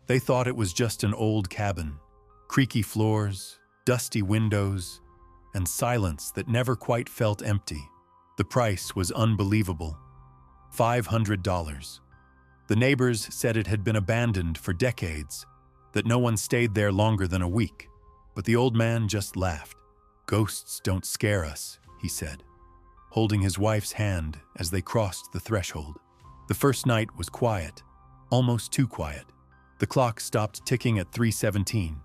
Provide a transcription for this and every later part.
They thought it was just an old cabin, creaky floors, dusty windows, and silence that never quite felt empty. The price was unbelievable. $500. The neighbors said it had been abandoned for decades, that no one stayed there longer than a week. But the old man just laughed. "Ghosts don't scare us," he said, holding his wife's hand as they crossed the threshold. The first night was quiet, almost too quiet. The clock stopped ticking at 3:17.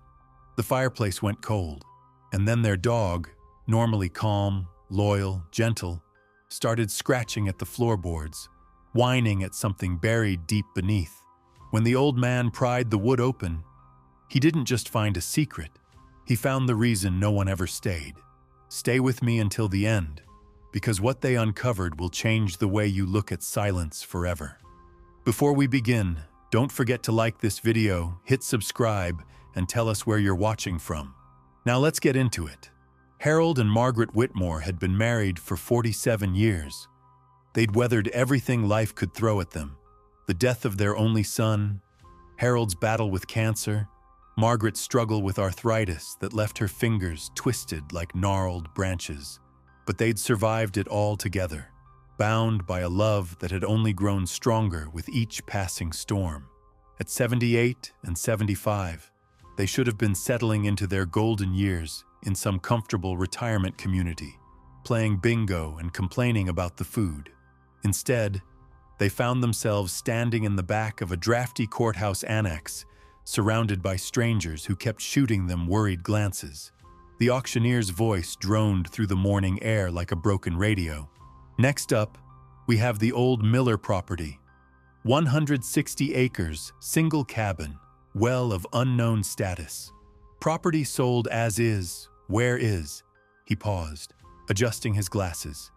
The fireplace went cold, and then their dog, normally calm, loyal, gentle, started scratching at the floorboards, whining at something buried deep beneath. When the old man pried the wood open, he didn't just find a secret. He found the reason no one ever stayed. Stay with me until the end, because what they uncovered will change the way you look at silence forever. Before we begin, don't forget to like this video, hit subscribe, and tell us where you're watching from. Now let's get into it. Harold and Margaret Whitmore had been married for 47 years. They'd weathered everything life could throw at them. The death of their only son, Harold's battle with cancer, Margaret's struggle with arthritis that left her fingers twisted like gnarled branches. But they'd survived it all together, bound by a love that had only grown stronger with each passing storm. At 78 and 75, they should have been settling into their golden years in some comfortable retirement community, playing bingo and complaining about the food. Instead, they found themselves standing in the back of a drafty courthouse annex, surrounded by strangers who kept shooting them worried glances. The auctioneer's voice droned through the morning air like a broken radio. Next up, we have the old Miller property. 160 acres, single cabin, well of unknown status. Property sold as is, where is? He paused, adjusting his glasses.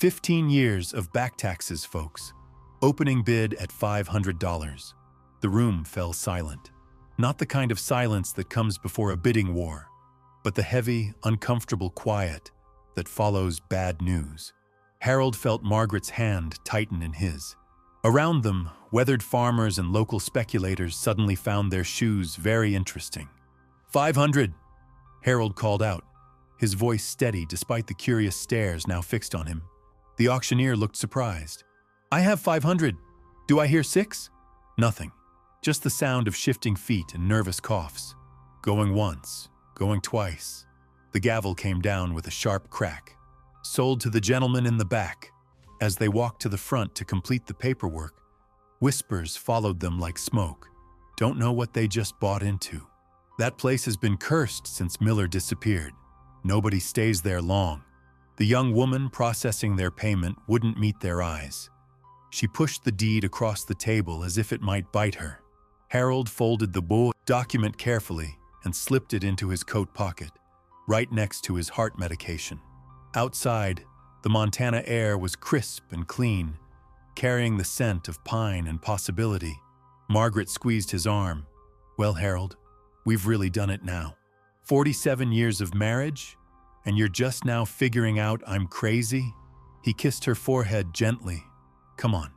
15 years of back taxes, folks. Opening bid at $500. The room fell silent. Not the kind of silence that comes before a bidding war, but the heavy, uncomfortable quiet that follows bad news. Harold felt Margaret's hand tighten in his. Around them, weathered farmers and local speculators suddenly found their shoes very interesting. $500, Harold called out, his voice steady despite the curious stares now fixed on him. The auctioneer looked surprised. "I have $500. Do I hear 6? Nothing. Just the sound of shifting feet and nervous coughs. Going once, going twice. The gavel came down with a sharp crack. Sold to the gentleman in the back. As they walked to the front to complete the paperwork, whispers followed them like smoke. Don't know what they just bought into. That place has been cursed since Miller disappeared. Nobody stays there long. The young woman processing their payment wouldn't meet their eyes. She pushed the deed across the table as if it might bite her. Harold folded the document carefully and slipped it into his coat pocket, right next to his heart medication. Outside, the Montana air was crisp and clean, carrying the scent of pine and possibility. Margaret squeezed his arm. "Well, Harold, we've really done it now. 47 years of marriage, and you're just now figuring out I'm crazy?" He kissed her forehead gently. "Come on,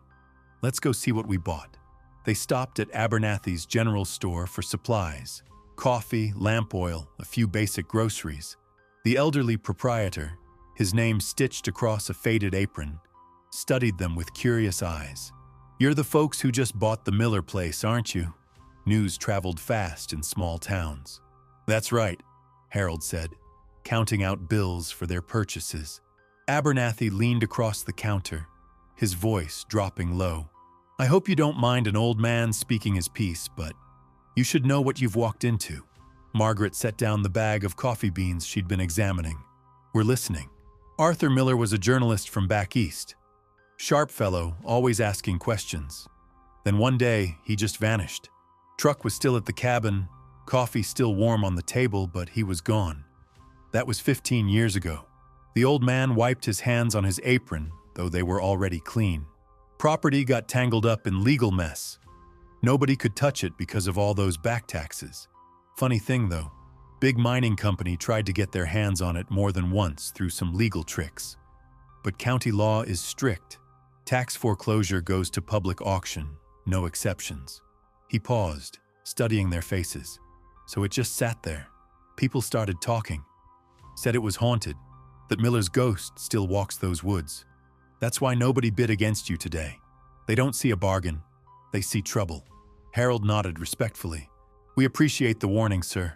let's go see what we bought." They stopped at Abernathy's general store for supplies, coffee, lamp oil, a few basic groceries. The elderly proprietor, his name stitched across a faded apron, studied them with curious eyes. "You're the folks who just bought the Miller place, aren't you?" News traveled fast in small towns. "That's right," Harold said, counting out bills for their purchases. Abernathy leaned across the counter, his voice dropping low. "I hope you don't mind an old man speaking his piece, but you should know what you've walked into." Margaret set down the bag of coffee beans she'd been examining. "We're listening." Arthur Miller was a journalist from back east. Sharp fellow, always asking questions. Then one day, he just vanished. Truck was still at the cabin, coffee still warm on the table, but he was gone. That was 15 years ago. The old man wiped his hands on his apron, though they were already clean. Property got tangled up in legal mess. Nobody could touch it because of all those back taxes. Funny thing though, big mining company tried to get their hands on it more than once through some legal tricks. But county law is strict. Tax foreclosure goes to public auction, no exceptions. He paused, studying their faces. So it just sat there. People started talking. Said it was haunted, that Miller's ghost still walks those woods. That's why nobody bid against you today. They don't see a bargain. They see trouble. Harold nodded respectfully. We appreciate the warning, sir.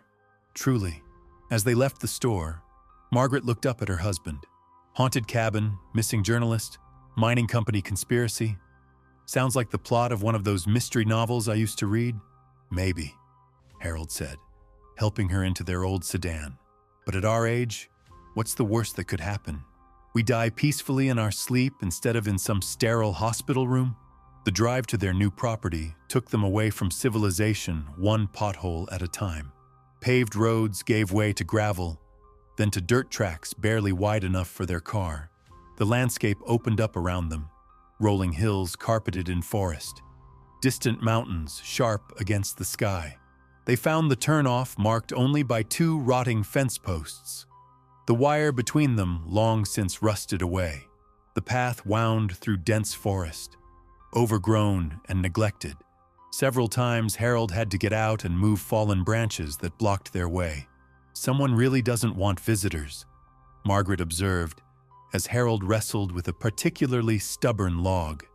Truly. As they left the store, Margaret looked up at her husband. Haunted cabin, missing journalist, mining company conspiracy. Sounds like the plot of one of those mystery novels I used to read. Maybe, Harold said, helping her into their old sedan. But at our age, what's the worst that could happen? We die peacefully in our sleep instead of in some sterile hospital room? The drive to their new property took them away from civilization one pothole at a time. Paved roads gave way to gravel, then to dirt tracks barely wide enough for their car. The landscape opened up around them, rolling hills carpeted in forest, distant mountains sharp against the sky. They found the turnoff marked only by 2 rotting fence posts, the wire between them long since rusted away. The path wound through dense forest, overgrown and neglected. Several times Harold had to get out and move fallen branches that blocked their way. Someone really doesn't want visitors, Margaret observed, as Harold wrestled with a particularly stubborn log.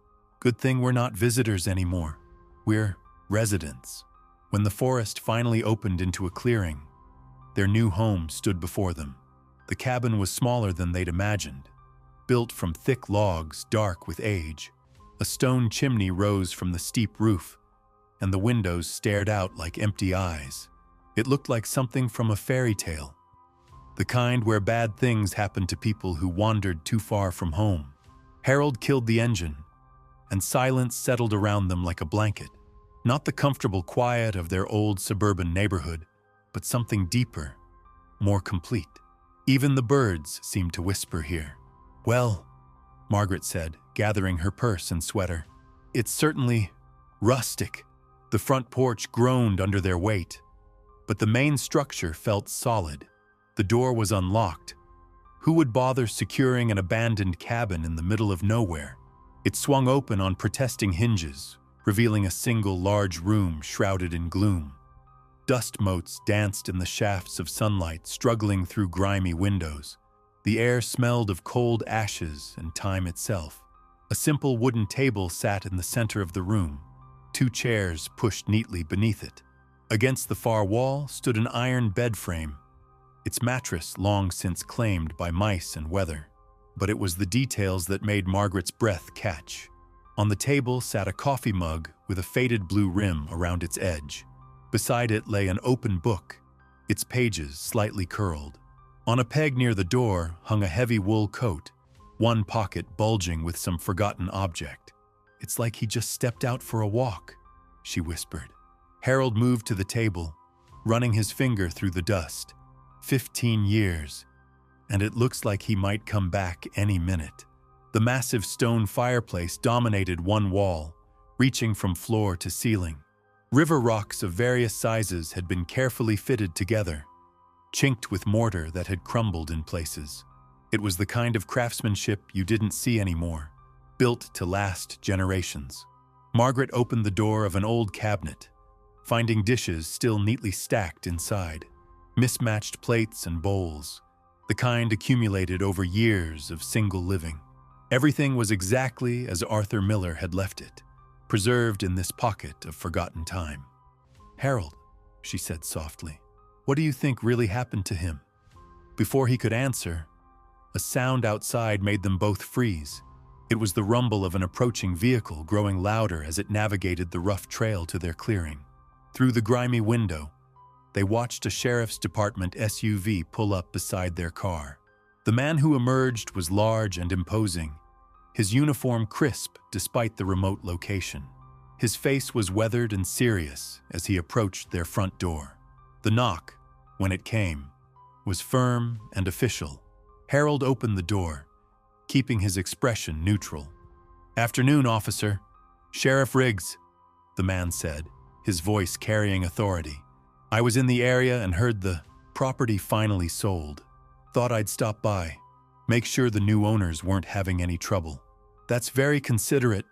Good thing we're not visitors anymore. We're residents. When the forest finally opened into a clearing, their new home stood before them. The cabin was smaller than they'd imagined. Built from thick logs, dark with age, a stone chimney rose from the steep roof, and the windows stared out like empty eyes. It looked like something from a fairy tale, the kind where bad things happened to people who wandered too far from home. Harold killed the engine, and silence settled around them like a blanket. Not the comfortable quiet of their old suburban neighborhood, but something deeper, more complete. Even the birds seemed to whisper here. Well, Margaret said, gathering her purse and sweater, it's certainly rustic. The front porch groaned under their weight, but the main structure felt solid. The door was unlocked. Who would bother securing an abandoned cabin in the middle of nowhere? It swung open on protesting hinges, revealing a single large room shrouded in gloom. Dust motes danced in the shafts of sunlight struggling through grimy windows. The air smelled of cold ashes and time itself. A simple wooden table sat in the center of the room, 2 chairs pushed neatly beneath it. Against the far wall stood an iron bed frame, its mattress long since claimed by mice and weather. But it was the details that made Margaret's breath catch. On the table sat a coffee mug with a faded blue rim around its edge. Beside it lay an open book, its pages slightly curled. On a peg near the door hung a heavy wool coat, one pocket bulging with some forgotten object. It's like he just stepped out for a walk, she whispered. Harold moved to the table, running his finger through the dust. 15 years, and it looks like he might come back any minute. The massive stone fireplace dominated one wall, reaching from floor to ceiling. River rocks of various sizes had been carefully fitted together, chinked with mortar that had crumbled in places. It was the kind of craftsmanship you didn't see anymore, built to last generations. Margaret opened the door of an old cabinet, finding dishes still neatly stacked inside. Mismatched plates and bowls, the kind accumulated over years of single living. Everything was exactly as Arthur Miller had left it, preserved in this pocket of forgotten time. Harold, she said softly, what do you think really happened to him? Before he could answer, a sound outside made them both freeze. It was the rumble of an approaching vehicle growing louder as it navigated the rough trail to their clearing. Through the grimy window, they watched a sheriff's department SUV pull up beside their car. The man who emerged was large and imposing, his uniform crisp despite the remote location. His face was weathered and serious as he approached their front door. The knock, when it came, was firm and official. Harold opened the door, keeping his expression neutral. "Afternoon, officer. Sheriff Riggs," the man said, his voice carrying authority. "I was in the area and heard the property finally sold. Thought I'd stop by, make sure the new owners weren't having any trouble." "That's very considerate,"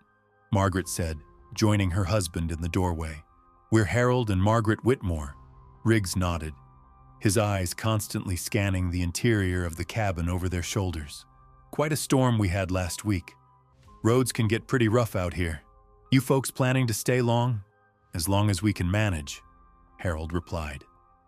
Margaret said, joining her husband in the doorway. "We're Harold and Margaret Whitmore." Riggs nodded, his eyes constantly scanning the interior of the cabin over their shoulders. "Quite a storm we had last week. Roads can get pretty rough out here. You folks planning to stay long?" "As long as we can manage," Harold replied.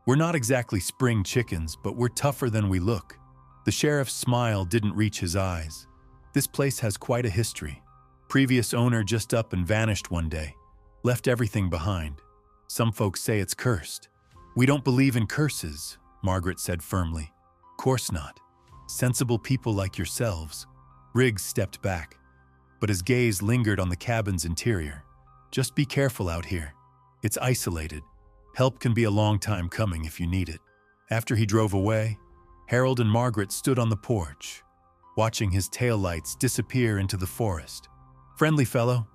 "We're not exactly spring chickens, but we're tougher than we look." The sheriff's smile didn't reach his eyes. "This place has quite a history. Previous owner just up and vanished one day. Left everything behind. Some folks say it's cursed." "We don't believe in curses," Margaret said firmly. "Course not. Sensible people like yourselves." Riggs stepped back, but his gaze lingered on the cabin's interior. "Just be careful out here. It's isolated. Help can be a long time coming if you need it." After he drove away, Harold and Margaret stood on the porch, watching his taillights disappear into the forest. "Friendly fellow,"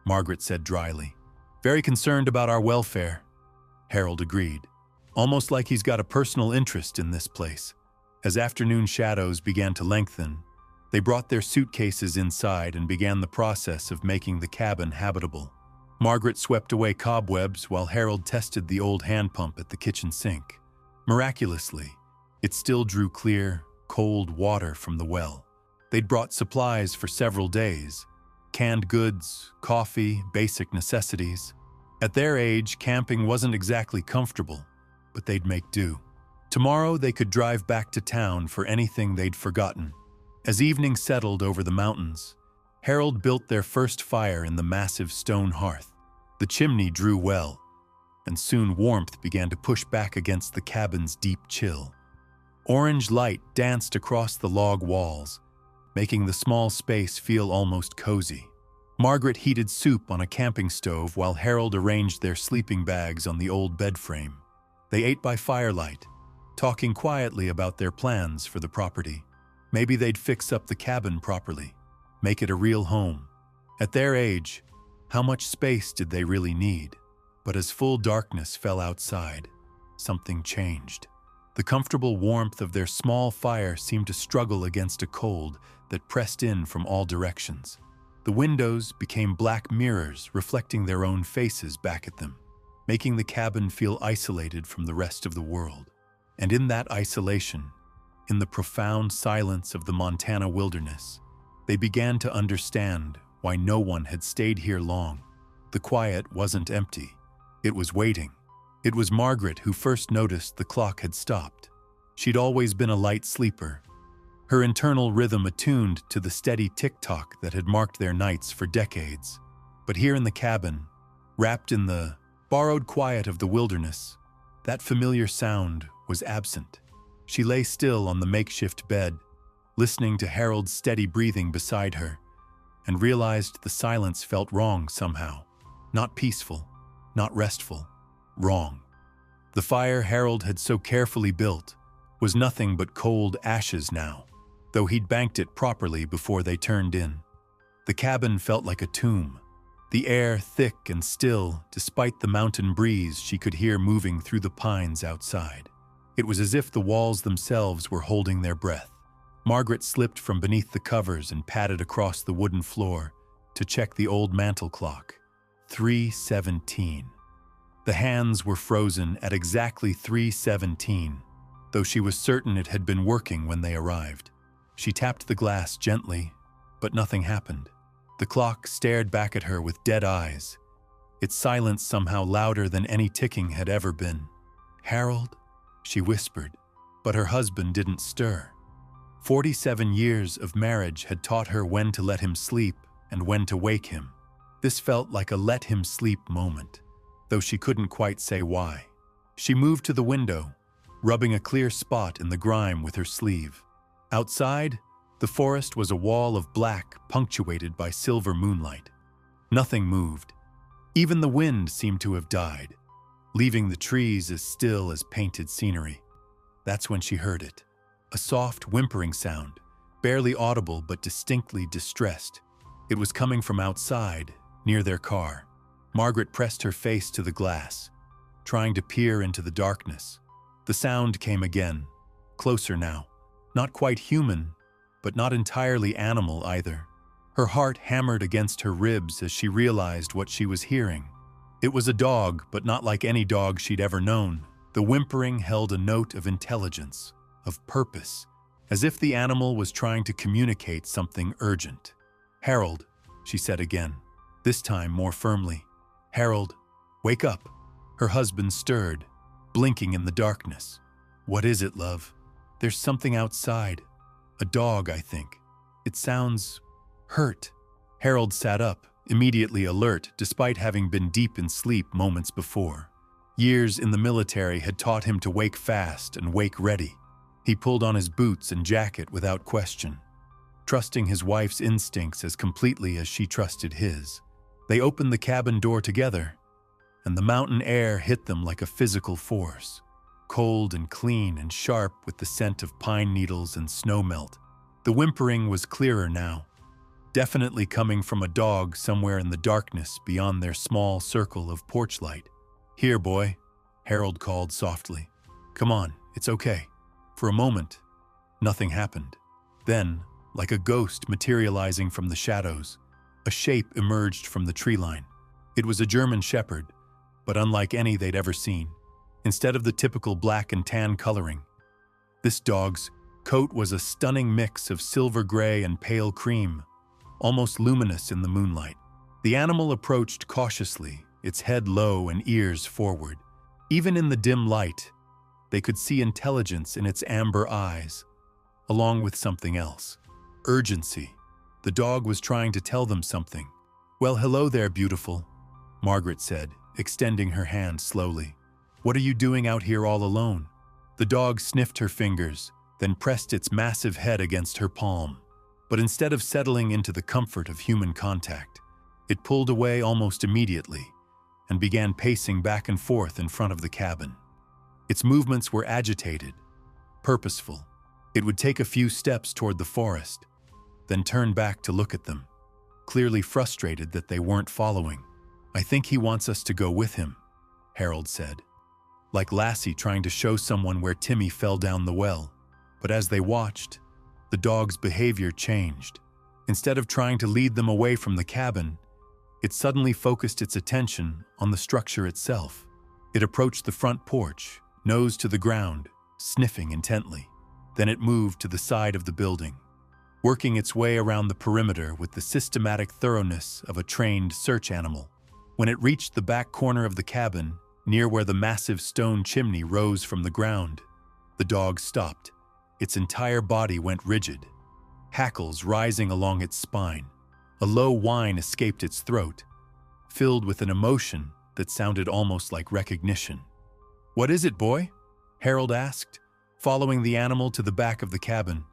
Margaret said dryly. "Very concerned about our welfare," Harold agreed. "Almost like he's got a personal interest in this place." As afternoon shadows began to lengthen, they brought their suitcases inside and began the process of making the cabin habitable. Margaret swept away cobwebs while Harold tested the old hand pump at the kitchen sink. Miraculously, it still drew clear, cold water from the well. They'd brought supplies for several days: canned goods, coffee, basic necessities. At their age, camping wasn't exactly comfortable, but they'd make do. Tomorrow they could drive back to town for anything they'd forgotten. As evening settled over the mountains, Harold built their first fire in the massive stone hearth. The chimney drew well, and soon warmth began to push back against the cabin's deep chill. Orange light danced across the log walls, making the small space feel almost cozy. Margaret heated soup on a camping stove while Harold arranged their sleeping bags on the old bed frame. They ate by firelight, talking quietly about their plans for the property. Maybe they'd fix up the cabin properly, make it a real home. At their age, how much space did they really need? But as full darkness fell outside, something changed. The comfortable warmth of their small fire seemed to struggle against a cold that pressed in from all directions. The windows became black mirrors reflecting their own faces back at them, making the cabin feel isolated from the rest of the world. And in that isolation, in the profound silence of the Montana wilderness, they began to understand why no one had stayed here long. The quiet wasn't empty. It was waiting. It was Margaret who first noticed the clock had stopped. She'd always been a light sleeper, her internal rhythm attuned to the steady tick-tock that had marked their nights for decades. But here in the cabin, wrapped in the borrowed quiet of the wilderness, that familiar sound was absent. She lay still on the makeshift bed, listening to Harold's steady breathing beside her, and realized the silence felt wrong somehow. Not peaceful, not restful, wrong. The fire Harold had so carefully built was nothing but cold ashes now, though he'd banked it properly before they turned in. The cabin felt like a tomb, the air thick and still despite the mountain breeze she could hear moving through the pines outside. It was as if the walls themselves were holding their breath. Margaret slipped from beneath the covers and padded across the wooden floor to check the old mantel clock. 3:17. The hands were frozen at exactly 3:17, though she was certain it had been working when they arrived. She tapped the glass gently, but nothing happened. The clock stared back at her with dead eyes, its silence somehow louder than any ticking had ever been. "Harold?" she whispered, but her husband didn't stir. 47 years of marriage had taught her when to let him sleep and when to wake him. This felt like a let him sleep moment, though she couldn't quite say why. She moved to the window, rubbing a clear spot in the grime with her sleeve. Outside, the forest was a wall of black punctuated by silver moonlight. Nothing moved. Even the wind seemed to have died, leaving the trees as still as painted scenery. That's when she heard it. A soft whimpering sound, barely audible but distinctly distressed. It was coming from outside, near their car. Margaret pressed her face to the glass, trying to peer into the darkness. The sound came again, closer now. Not quite human, but not entirely animal either. Her heart hammered against her ribs as she realized what she was hearing. It was a dog, but not like any dog she'd ever known. The whimpering held a note of intelligence, of purpose, as if the animal was trying to communicate something urgent. "Harold," she said again, this time more firmly. "Harold, wake up." Her husband stirred, blinking in the darkness. "What is it, love?" "There's something outside. A dog, I think. It sounds hurt." Harold sat up, immediately alert despite having been deep in sleep moments before. Years in the military had taught him to wake fast and wake ready. He pulled on his boots and jacket without question, trusting his wife's instincts as completely as she trusted his. They opened the cabin door together, and the mountain air hit them like a physical force, cold and clean and sharp with the scent of pine needles and snowmelt. The whimpering was clearer now, definitely coming from a dog somewhere in the darkness beyond their small circle of porch light. "Here, boy," Harold called softly. "Come on, it's okay." For a moment, nothing happened. Then, like a ghost materializing from the shadows, a shape emerged from the tree line. It was a German shepherd, but unlike any they'd ever seen. Instead of the typical black and tan coloring, this dog's coat was a stunning mix of silver gray and pale cream, almost luminous in the moonlight. The animal approached cautiously, its head low and ears forward. Even in the dim light, they could see intelligence in its amber eyes, along with something else. Urgency. The dog was trying to tell them something. "Well, hello there, beautiful," Margaret said, extending her hand slowly. "What are you doing out here all alone?" The dog sniffed her fingers, then pressed its massive head against her palm. But instead of settling into the comfort of human contact, it pulled away almost immediately and began pacing back and forth in front of the cabin. Its movements were agitated, purposeful. It would take a few steps toward the forest, then turn back to look at them, clearly frustrated that they weren't following. "I think he wants us to go with him," Harold said, like Lassie trying to show someone where Timmy fell down the well. But as they watched, the dog's behavior changed. Instead of trying to lead them away from the cabin, it suddenly focused its attention on the structure itself. It approached the front porch, nose to the ground, sniffing intently. Then it moved to the side of the building, working its way around the perimeter with the systematic thoroughness of a trained search animal. When it reached the back corner of the cabin, near where the massive stone chimney rose from the ground, the dog stopped. Its entire body went rigid, hackles rising along its spine. A low whine escaped its throat, filled with an emotion that sounded almost like recognition. "What is it, boy?" Harold asked, following the animal to the back of the cabin.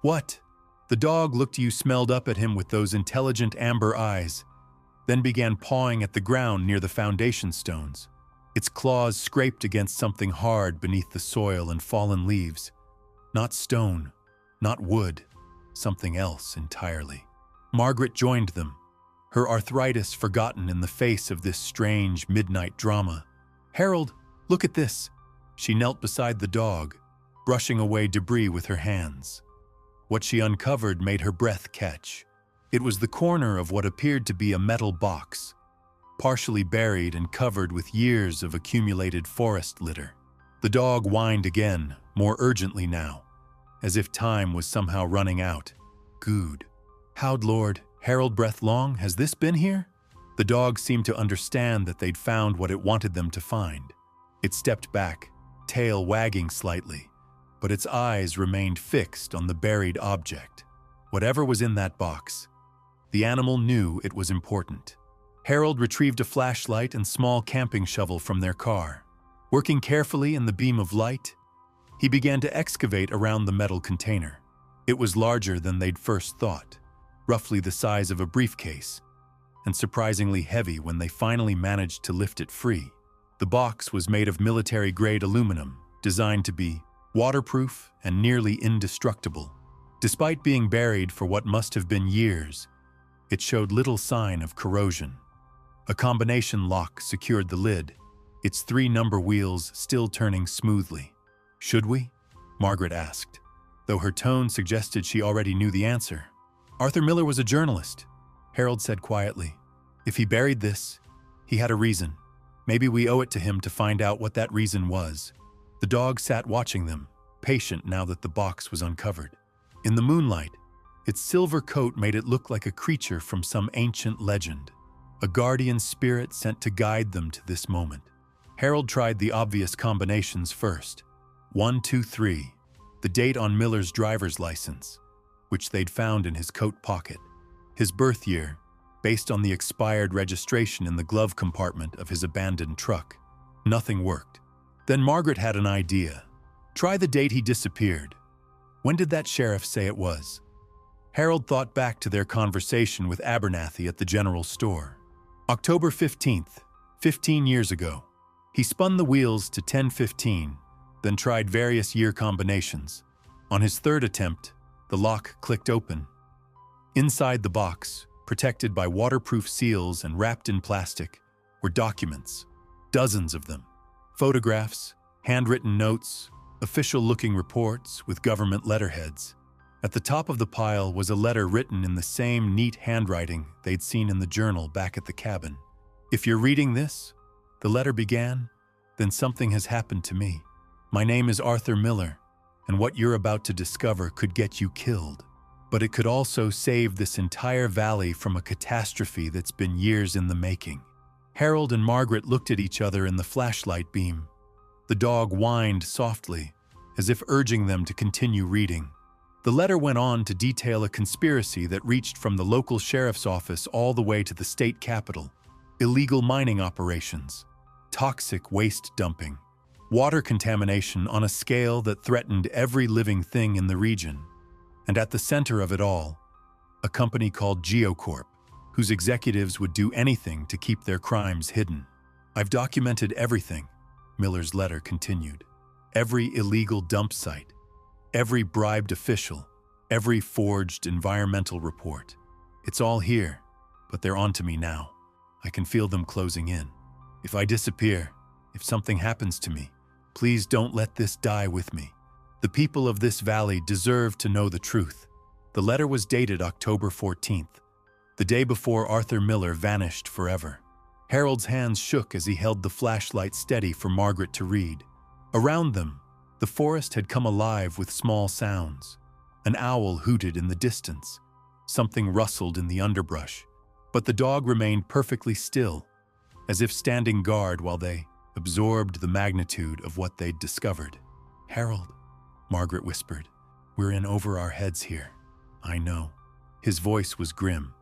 "What?" The dog looked smelled up at him with those intelligent amber eyes, then began pawing at the ground near the foundation stones. Its claws scraped against something hard beneath the soil and fallen leaves. Not stone, not wood, something else entirely. Margaret joined them, her arthritis forgotten in the face of this strange midnight drama. "Harold, look at this." She knelt beside the dog, brushing away debris with her hands. What she uncovered made her breath catch. It was the corner of what appeared to be a metal box, partially buried and covered with years of accumulated forest litter. The dog whined again, more urgently now, as if time was somehow running out. "Good," howled Lord. Harold breath long. "Has this been here?" The dog seemed to understand that they'd found what it wanted them to find. It stepped back, tail wagging slightly, but its eyes remained fixed on the buried object. Whatever was in that box, the animal knew it was important. Harold retrieved a flashlight and small camping shovel from their car. Working carefully in the beam of light, he began to excavate around the metal container. It was larger than they'd first thought, roughly the size of a briefcase, and surprisingly heavy when they finally managed to lift it free. The box was made of military-grade aluminum, designed to be waterproof and nearly indestructible. Despite being buried for what must have been years, it showed little sign of corrosion. A combination lock secured the lid, its 3 number wheels still turning smoothly. "Should we?" Margaret asked, though her tone suggested she already knew the answer. "Arthur Miller was a journalist," Harold said quietly. "If he buried this, he had a reason." Maybe we owe it to him to find out what that reason was. The dog sat watching them, patient now that the box was uncovered. In the moonlight, its silver coat made it look like a creature from some ancient legend, a guardian spirit sent to guide them to this moment. Harold tried the obvious combinations first. 1, 2, 3, the date on Miller's driver's license, which they'd found in his coat pocket. His birth year, based on the expired registration in the glove compartment of his abandoned truck. Nothing worked. Then Margaret had an idea. Try the date he disappeared. When did that sheriff say it was? Harold thought back to their conversation with Abernathy at the general store. October 15th, 15 years ago. He spun the wheels to 10:15, then tried various year combinations. On his third attempt, the lock clicked open. Inside the box, protected by waterproof seals and wrapped in plastic, were documents, dozens of them. Photographs, handwritten notes, official-looking reports with government letterheads. At the top of the pile was a letter written in the same neat handwriting they'd seen in the journal back at the cabin. "If you're reading this," the letter began, "then something has happened to me. My name is Arthur Miller, and what you're about to discover could get you killed. But it could also save this entire valley from a catastrophe that's been years in the making." Harold and Margaret looked at each other in the flashlight beam. The dog whined softly, as if urging them to continue reading. The letter went on to detail a conspiracy that reached from the local sheriff's office all the way to the state capitol. Illegal mining operations, toxic waste dumping, water contamination on a scale that threatened every living thing in the region. And at the center of it all, a company called Geocorp, whose executives would do anything to keep their crimes hidden. "I've documented everything," Miller's letter continued. "Every illegal dump site, every bribed official, every forged environmental report. It's all here, but they're onto me now. I can feel them closing in. If I disappear, if something happens to me, please don't let this die with me. The people of this valley deserve to know the truth." The letter was dated October 14th, the day before Arthur Miller vanished forever. Harold's hands shook as he held the flashlight steady for Margaret to read. Around them, the forest had come alive with small sounds. An owl hooted in the distance. Something rustled in the underbrush. But the dog remained perfectly still, as if standing guard while they absorbed the magnitude of what they'd discovered. "Harold," Margaret whispered, "we're in over our heads here." "I know." His voice was grim.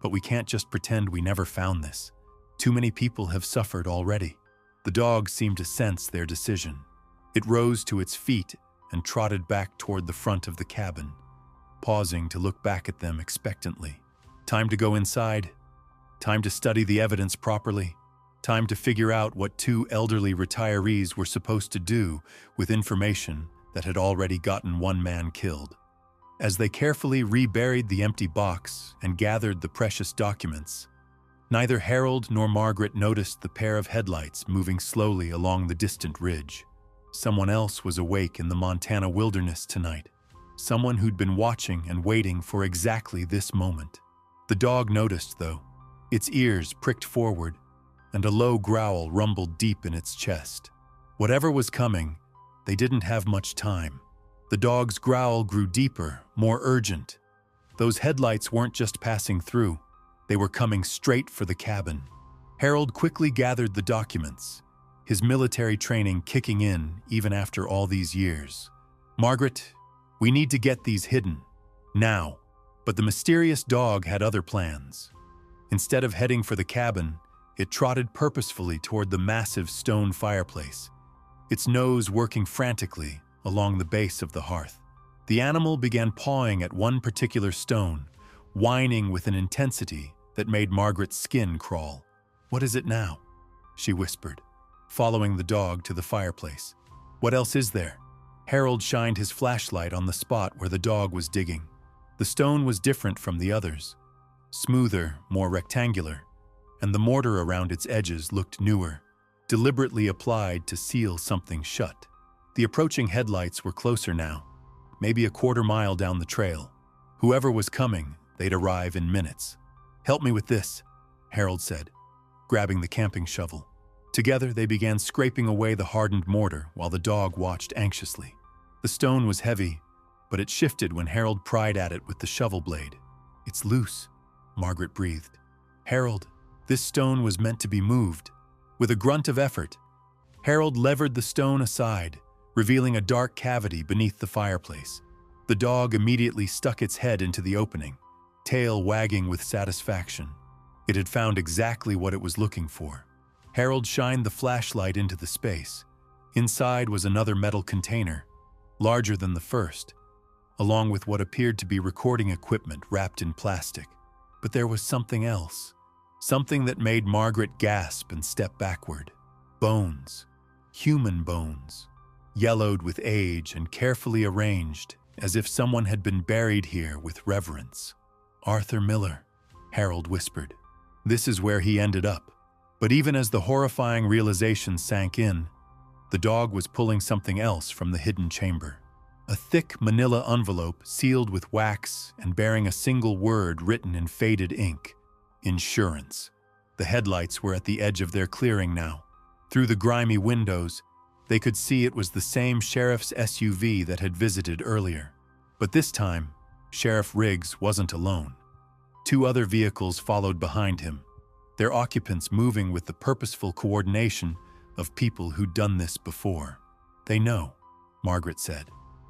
"But we can't just pretend we never found this. Too many people have suffered already." The dog seemed to sense their decision. It rose to its feet and trotted back toward the front of the cabin, pausing to look back at them expectantly. Time to go inside. Time to study the evidence properly. Time to figure out what two elderly retirees were supposed to do with information that had already gotten one man killed. As they carefully reburied the empty box and gathered the precious documents, neither Harold nor Margaret noticed the pair of headlights moving slowly along the distant ridge. Someone else was awake in the Montana wilderness tonight. Someone who'd been watching and waiting for exactly this moment. The dog noticed, though. Its ears pricked forward, and a low growl rumbled deep in its chest. Whatever was coming, they didn't have much time. The dog's growl grew deeper, more urgent. Those headlights weren't just passing through. They were coming straight for the cabin. Harold quickly gathered the documents, his military training kicking in even after all these years. "Margaret, we need to get these hidden. Now." But the mysterious dog had other plans. Instead of heading for the cabin, it trotted purposefully toward the massive stone fireplace, its nose working frantically along the base of the hearth. The animal began pawing at one particular stone, whining with an intensity that made Margaret's skin crawl. "What is it now?" she whispered, following the dog to the fireplace. "What else is there?" Harold shined his flashlight on the spot where the dog was digging. The stone was different from the others, smoother, more rectangular, and the mortar around its edges looked newer, deliberately applied to seal something shut. The approaching headlights were closer now, maybe a quarter-mile down the trail. Whoever was coming, they'd arrive in minutes. "Help me with this," Harold said, grabbing the camping shovel. Together, they began scraping away the hardened mortar while the dog watched anxiously. The stone was heavy, but it shifted when Harold pried at it with the shovel blade. "It's loose," Margaret breathed. "Harold, this stone was meant to be moved." With a grunt of effort, Harold levered the stone aside, revealing a dark cavity beneath the fireplace. The dog immediately stuck its head into the opening, tail wagging with satisfaction. It had found exactly what it was looking for. Harold shined the flashlight into the space. Inside was another metal container, larger than the first, along with what appeared to be recording equipment wrapped in plastic. But there was something else, something that made Margaret gasp and step backward. Bones, human bones, yellowed with age and carefully arranged, as if someone had been buried here with reverence. "Arthur Miller," Harold whispered. "This is where he ended up." But even as the horrifying realization sank in, the dog was pulling something else from the hidden chamber. A thick manila envelope sealed with wax and bearing a single word written in faded ink: insurance. The headlights were at the edge of their clearing now. Through the grimy windows, they could see it was the same sheriff's SUV that had visited earlier. But this time, Sheriff Riggs wasn't alone. 2 other vehicles followed behind him, their occupants moving with the purposeful coordination of people who'd done this before. "They know," Margaret said,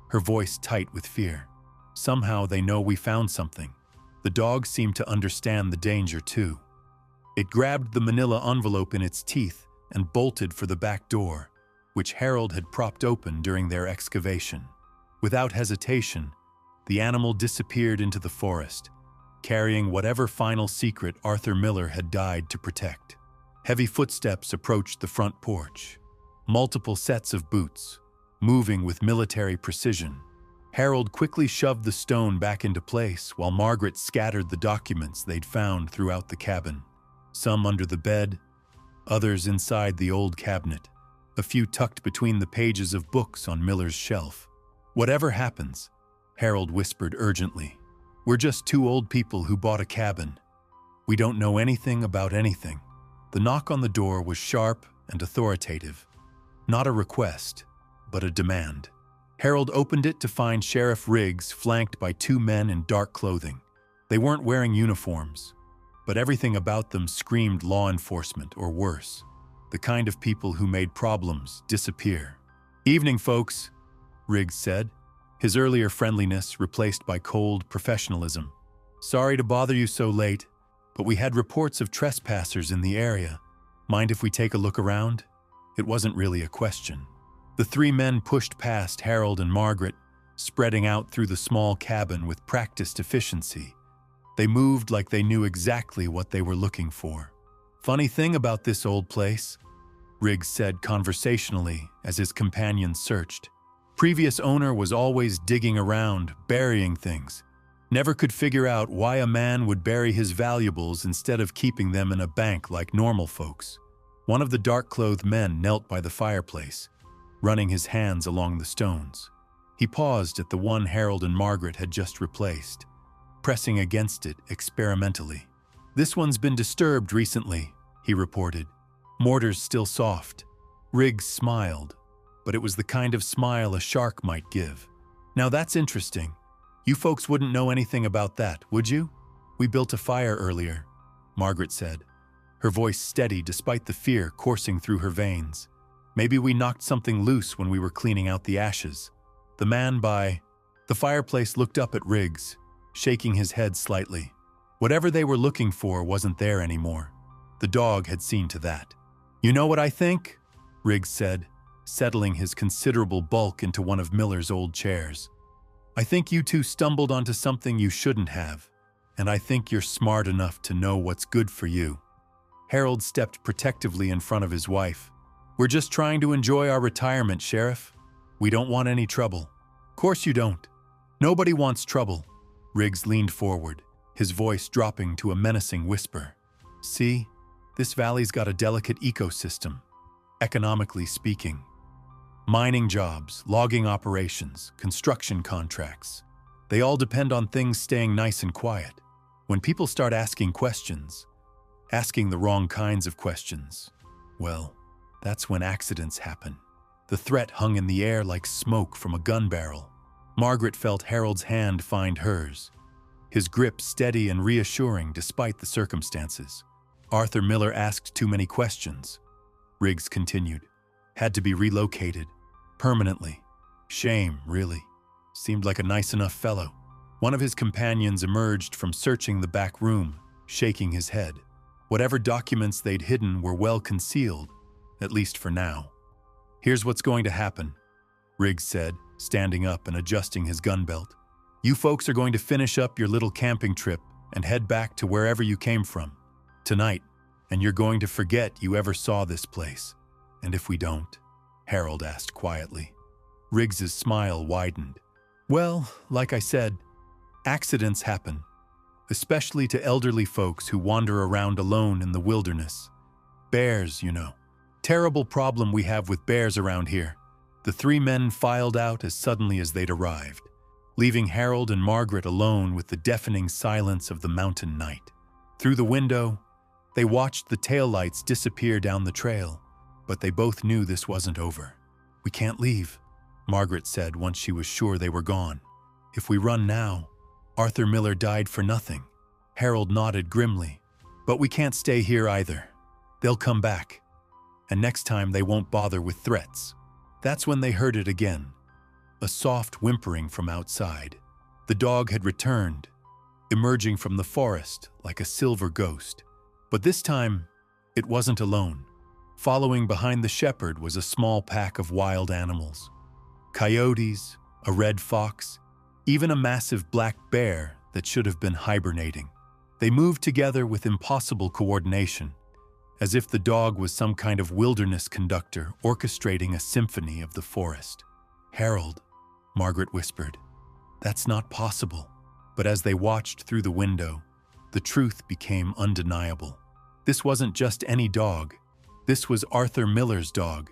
her voice tight with fear. "Somehow they know we found something." The dog seemed to understand the danger too. It grabbed the manila envelope in its teeth and bolted for the back door, which Harold had propped open during their excavation. Without hesitation, the animal disappeared into the forest, carrying whatever final secret Arthur Miller had died to protect. Heavy footsteps approached the front porch, multiple sets of boots, moving with military precision. Harold quickly shoved the stone back into place while Margaret scattered the documents they'd found throughout the cabin. Some under the bed, others inside the old cabinet, a few tucked between the pages of books on Miller's shelf. "Whatever happens," Harold whispered urgently, "we're just 2 old people who bought a cabin. We don't know anything about anything." The knock on the door was sharp and authoritative. Not a request, but a demand. Harold opened it to find Sheriff Riggs flanked by 2 men in dark clothing. They weren't wearing uniforms, but everything about them screamed law enforcement or worse, the kind of people who made problems disappear. "Evening, folks," Riggs said, his earlier friendliness replaced by cold professionalism. "Sorry to bother you so late, but we had reports of trespassers in the area. Mind if we take a look around?" It wasn't really a question. The 3 men pushed past Harold and Margaret, spreading out through the small cabin with practiced efficiency. They moved like they knew exactly what they were looking for. "Funny thing about this old place," Riggs said conversationally as his companions searched. "Previous owner was always digging around, burying things. Never could figure out why a man would bury his valuables instead of keeping them in a bank like normal folks." One of the dark-clothed men knelt by the fireplace, running his hands along the stones. He paused at the one Harold and Margaret had just replaced, pressing against it experimentally. "This one's been disturbed recently," he reported. "Mortar's still soft." Riggs smiled, but it was the kind of smile a shark might give. "Now that's interesting. You folks wouldn't know anything about that, would you?" "We built a fire earlier," Margaret said, her voice steady despite the fear coursing through her veins. "Maybe we knocked something loose when we were cleaning out the ashes." The man by the fireplace looked up at Riggs, shaking his head slightly. Whatever they were looking for wasn't there anymore. The dog had seen to that. "You know what I think?" Riggs said, settling his considerable bulk into one of Miller's old chairs. "I think you 2 stumbled onto something you shouldn't have, and I think you're smart enough to know what's good for you." Harold stepped protectively in front of his wife. "We're just trying to enjoy our retirement, Sheriff. We don't want any trouble." "Course you don't. Nobody wants trouble." Riggs leaned forward, his voice dropping to a menacing whisper. "See, this valley's got a delicate ecosystem, economically speaking. Mining jobs, logging operations, construction contracts. They all depend on things staying nice and quiet. When people start asking questions, asking the wrong kinds of questions, well, That's when accidents happen. The threat hung in the air like smoke from a gun barrel. Margaret felt Harold's hand find hers, his grip steady and reassuring despite the circumstances. Arthur Miller asked too many questions. Riggs continued. Had to be relocated. Permanently. Shame, really. Seemed like a nice enough fellow. One of his companions emerged from searching the back room, shaking his head. Whatever documents they'd hidden were well concealed, at least for now. Here's what's going to happen, Riggs said, standing up and adjusting his gun belt. You folks are going to finish up your little camping trip and head back to wherever you came from. Tonight, and you're going to forget you ever saw this place. And if we don't? Harold asked quietly. Riggs's smile widened. Well, like I said, accidents happen, especially to elderly folks who wander around alone in the wilderness. Bears, you know. Terrible problem we have with bears around here. The three men filed out as suddenly as they'd arrived, leaving Harold and Margaret alone with the deafening silence of the mountain night. Through the window, they watched the taillights disappear down the trail, but they both knew this wasn't over. We can't leave, Margaret said once she was sure they were gone. If we run now, Arthur Miller died for nothing. Harold nodded grimly. But we can't stay here either. They'll come back. And next time they won't bother with threats. That's when they heard it again. A soft whimpering from outside. The dog had returned, emerging from the forest like a silver ghost. But this time, it wasn't alone. Following behind the shepherd was a small pack of wild animals. Coyotes, a red fox, even a massive black bear that should have been hibernating. They moved together with impossible coordination, as if the dog was some kind of wilderness conductor orchestrating a symphony of the forest. Harold, Margaret whispered, that's not possible. But as they watched through the window, the truth became undeniable. This wasn't just any dog. This was Arthur Miller's dog,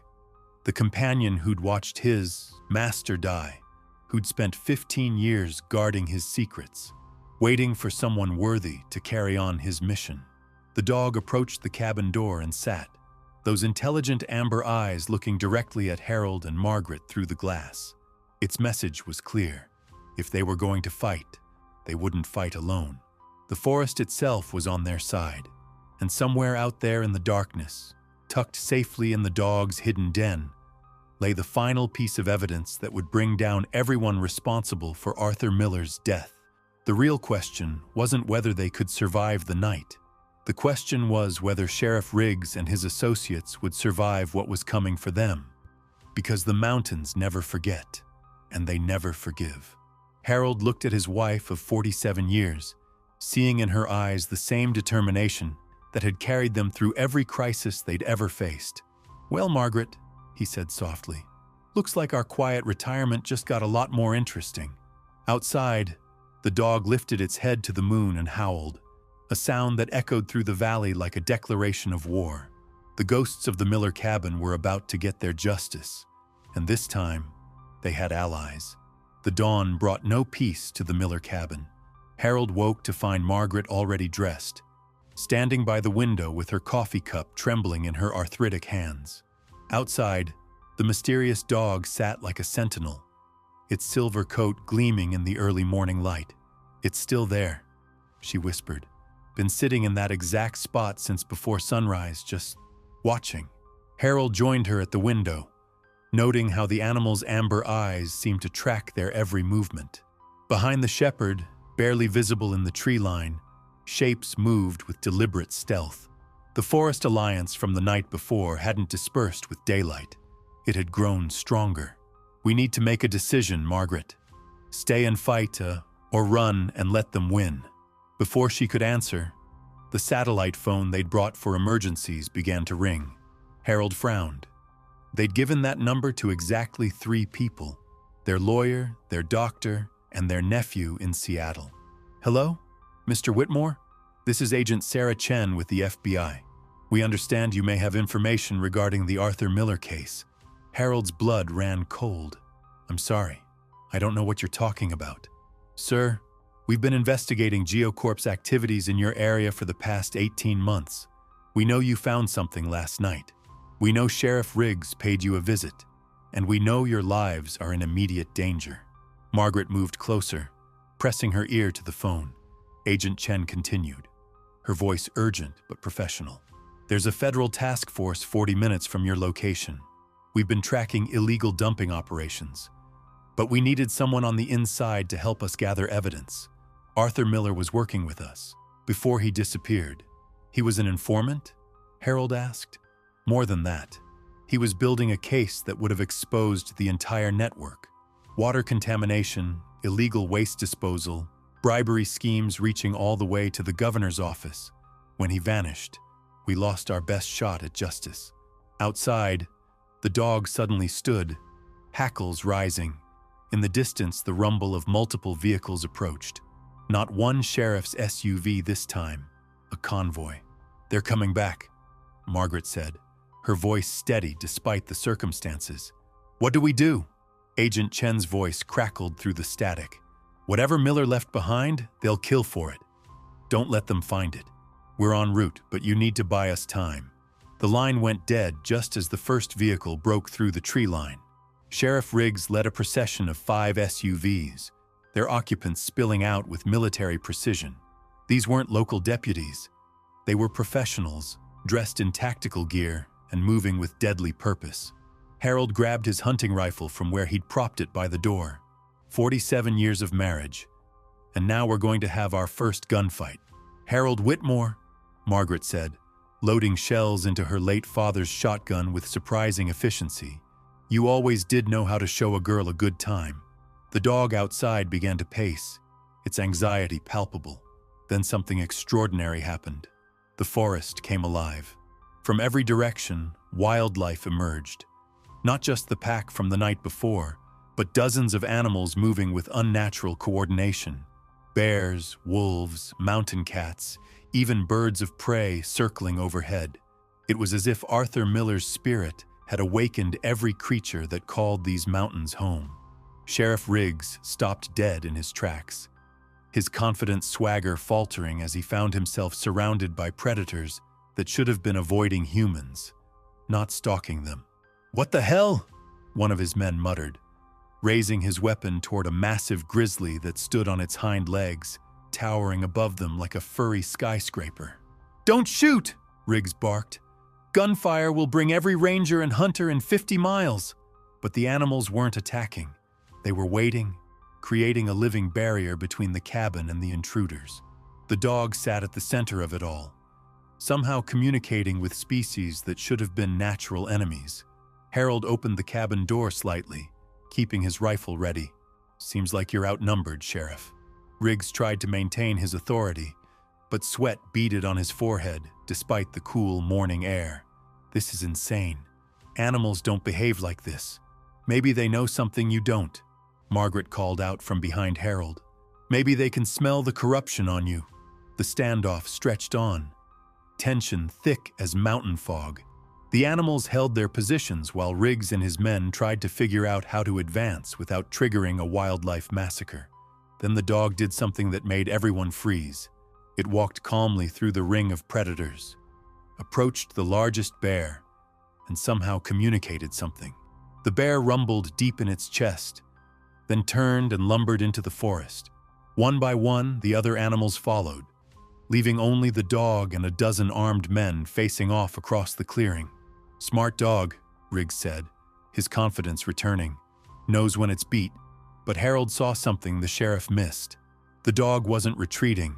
the companion who'd watched his master die, who'd spent 15 years guarding his secrets, waiting for someone worthy to carry on his mission. The dog approached the cabin door and sat, those intelligent amber eyes looking directly at Harold and Margaret through the glass. Its message was clear. If they were going to fight, they wouldn't fight alone. The forest itself was on their side, and somewhere out there in the darkness, tucked safely in the dog's hidden den, lay the final piece of evidence that would bring down everyone responsible for Arthur Miller's death. The real question wasn't whether they could survive the night. The question was whether Sheriff Riggs and his associates would survive what was coming for them. Because the mountains never forget, and they never forgive. Harold looked at his wife of 47 years, seeing in her eyes the same determination that had carried them through every crisis they'd ever faced. Well, Margaret, he said softly, looks like our quiet retirement just got a lot more interesting. Outside, the dog lifted its head to the moon and howled, a sound that echoed through the valley like a declaration of war. The ghosts of the Miller cabin were about to get their justice, and this time, they had allies. The dawn brought no peace to the Miller cabin. Harold woke to find Margaret already dressed, standing by the window with her coffee cup trembling in her arthritic hands. Outside, the mysterious dog sat like a sentinel, its silver coat gleaming in the early morning light. It's still there, she whispered. Been sitting in that exact spot since before sunrise, just watching. Harold joined her at the window, noting how the animal's amber eyes seemed to track their every movement. Behind the shepherd, barely visible in the tree line, shapes moved with deliberate stealth. The forest alliance from the night before hadn't dispersed with daylight. It had grown stronger. We need to make a decision, Margaret. Stay and fight, or run and let them win. Before she could answer, the satellite phone they'd brought for emergencies began to ring. Harold frowned. They'd given that number to exactly 3 people, their lawyer, their doctor, and their nephew in Seattle. Hello? Mr. Whitmore? This is Agent Sarah Chen with the FBI. We understand you may have information regarding the Arthur Miller case. Harold's blood ran cold. I'm sorry. I don't know what you're talking about. Sir, we've been investigating GeoCorp's activities in your area for the past 18 months. We know you found something last night. We know Sheriff Riggs paid you a visit, and we know your lives are in immediate danger." Margaret moved closer, pressing her ear to the phone. Agent Chen continued, her voice urgent but professional. "There's a federal task force 40 minutes from your location. We've been tracking illegal dumping operations, but we needed someone on the inside to help us gather evidence. Arthur Miller was working with us before he disappeared." "He was an informant?" Harold asked. "More than that. He was building a case that would have exposed the entire network. Water contamination, illegal waste disposal, bribery schemes reaching all the way to the governor's office. When he vanished, we lost our best shot at justice." Outside, the dog suddenly stood, hackles rising. In the distance, the rumble of multiple vehicles approached. Not one sheriff's SUV this time, a convoy. "They're coming back," Margaret said, her voice steady despite the circumstances. "What do we do?" Agent Chen's voice crackled through the static. "Whatever Miller left behind, they'll kill for it. Don't let them find it. We're en route, but you need to buy us time." The line went dead just as the first vehicle broke through the tree line. Sheriff Riggs led a procession of 5 SUVs, their occupants spilling out with military precision. These weren't local deputies. They were professionals, dressed in tactical gear and moving with deadly purpose. Harold grabbed his hunting rifle from where he'd propped it by the door. 47 years of marriage, and now we're going to have our first gunfight. "Harold Whitmore," Margaret said, loading shells into her late father's shotgun with surprising efficiency. "You always did know how to show a girl a good time." The dog outside began to pace, its anxiety palpable. Then something extraordinary happened. The forest came alive. From every direction, wildlife emerged. Not just the pack from the night before, but dozens of animals moving with unnatural coordination. Bears, wolves, mountain cats, even birds of prey circling overhead. It was as if Arthur Miller's spirit had awakened every creature that called these mountains home. Sheriff Riggs stopped dead in his tracks, his confident swagger faltering as he found himself surrounded by predators that should have been avoiding humans, not stalking them. "What the hell?" one of his men muttered, raising his weapon toward a massive grizzly that stood on its hind legs, towering above them like a furry skyscraper. "Don't shoot!" Riggs barked. "Gunfire will bring every ranger and hunter in 50 miles. But the animals weren't attacking. They were waiting, creating a living barrier between the cabin and the intruders. The dog sat at the center of it all, somehow communicating with species that should have been natural enemies. Harold opened the cabin door slightly, keeping his rifle ready. "Seems like you're outnumbered, Sheriff." Riggs tried to maintain his authority, but sweat beaded on his forehead despite the cool morning air. "This is insane. Animals don't behave like this. Maybe they know something you don't," Margaret called out from behind Harold. "Maybe they can smell the corruption on you." The standoff stretched on, tension thick as mountain fog. The animals held their positions while Riggs and his men tried to figure out how to advance without triggering a wildlife massacre. Then the dog did something that made everyone freeze. It walked calmly through the ring of predators, approached the largest bear, and somehow communicated something. The bear rumbled deep in its chest, then turned and lumbered into the forest. One by one, the other animals followed, leaving only the dog and a dozen armed men facing off across the clearing. "Smart dog," Riggs said, his confidence returning. "Knows when it's beat." But Harold saw something the sheriff missed. The dog wasn't retreating.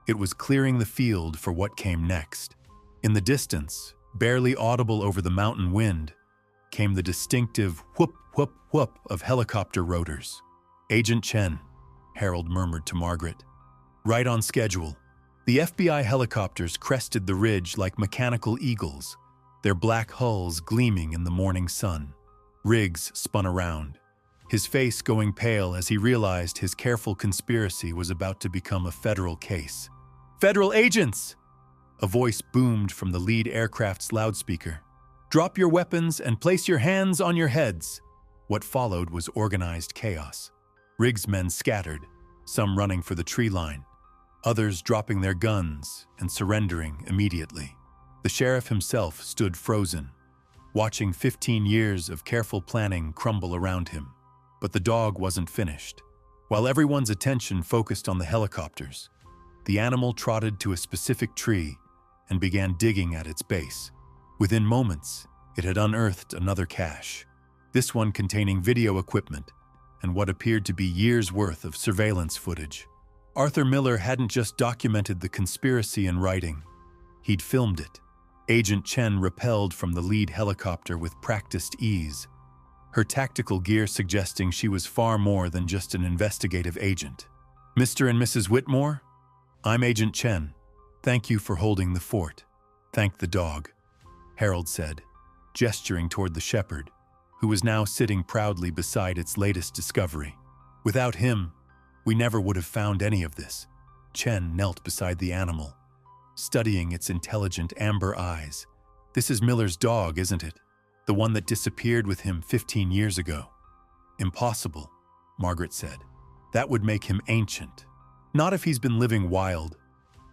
It was clearing the field for what came next. In the distance, barely audible over the mountain wind, came the distinctive whoop, whoop, whoop of helicopter rotors. "Agent Chen," Harold murmured to Margaret. "Right on schedule." The FBI helicopters crested the ridge like mechanical eagles, their black hulls gleaming in the morning sun. Riggs spun around, his face going pale as he realized his careful conspiracy was about to become a federal case. "Federal agents!" A voice boomed from the lead aircraft's loudspeaker. "Drop your weapons and place your hands on your heads." What followed was organized chaos. Riggs' men scattered, some running for the tree line, others dropping their guns and surrendering immediately. The sheriff himself stood frozen, watching 15 years of careful planning crumble around him. But the dog wasn't finished. While everyone's attention focused on the helicopters, the animal trotted to a specific tree and began digging at its base. Within moments, it had unearthed another cache, this one containing video equipment and what appeared to be years' worth of surveillance footage. Arthur Miller hadn't just documented the conspiracy in writing, he'd filmed it. Agent Chen rappelled from the lead helicopter with practiced ease, her tactical gear suggesting she was far more than just an investigative agent. "Mr. and Mrs. Whitmore, I'm Agent Chen. Thank you for holding the fort." "Thank the dog," Harold said, gesturing toward the shepherd, who was now sitting proudly beside its latest discovery. "Without him, we never would have found any of this." Chen knelt beside the animal, studying its intelligent amber eyes. "This is Miller's dog, isn't it? The one that disappeared with him 15 years ago." "Impossible," Margaret said. "That would make him ancient. Not if he's been living wild,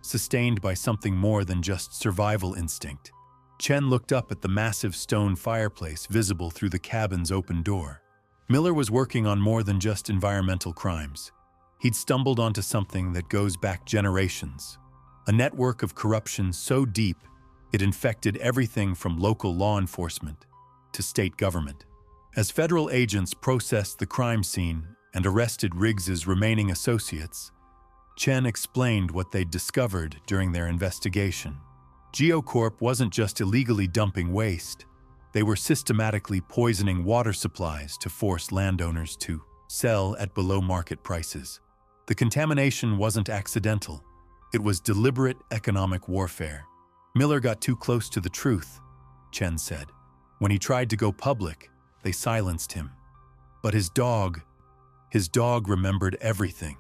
sustained by something more than just survival instinct." Chen looked up at the massive stone fireplace visible through the cabin's open door. Miller was working on more than just environmental crimes. He'd stumbled onto something that goes back generations. A network of corruption so deep it infected everything from local law enforcement to state government. As federal agents processed the crime scene and arrested Riggs's remaining associates, Chen explained what they'd discovered during their investigation. GeoCorp wasn't just illegally dumping waste, they were systematically poisoning water supplies to force landowners to sell at below-market prices. The contamination wasn't accidental, it was deliberate economic warfare. "Miller got too close to the truth," Chen said. "When he tried to go public, they silenced him. But his dog remembered everything."